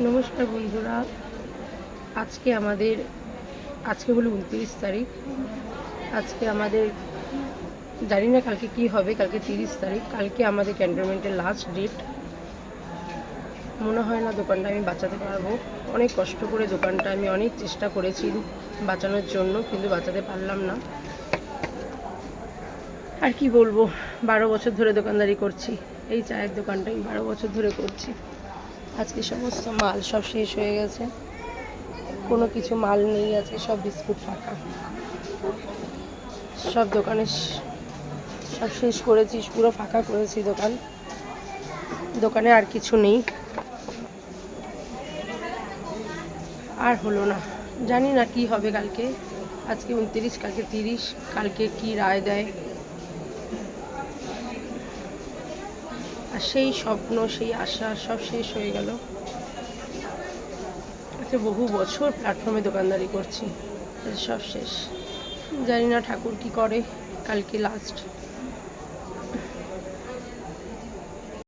নমস্কার বন্ধুরা, আজকে হলো 29 তারিখ। আজকে আমাদের জানি না কালকে কি হবে। কালকে 30 তারিখ। কালকে আমাদের ক্যান্টনমেন্টের লাস্ট ডেট। মনে হয় না দোকানটা আমি বাঁচাতে পারবো। অনেক কষ্ট করে দোকানটা আমি অনেক চেষ্টা করেছি বাঁচানোর জন্য, কিন্তু বাঁচাতে পারলাম না। আর কি বলবো, 12 বছর ধরে দোকানদারি করছি। এই চায়ের দোকানটা আমি 12 বছর ধরে করছি। আজকে সমস্ত মাল সব শেষ হয়ে গেছে, কোনো কিছু মাল নেই। আজকে সব বিস্কুট ফাঁকা, সব দোকানে সব শেষ করেছি, পুরো ফাঁকা করেছি দোকানে আর কিছু নেই। আর হলো না, জানি না কি হবে কালকে। আজকে 29, কালকে 30, কালকে কি রায় দেয়। আর সেই স্বপ্ন, সেই আশা সব শেষ হয়ে গেল। আজকে বহু বছর প্ল্যাটফর্মে দোকানদারি করছি, সব শেষ। জানি না ঠাকুর কি করে। কালকে লাস্ট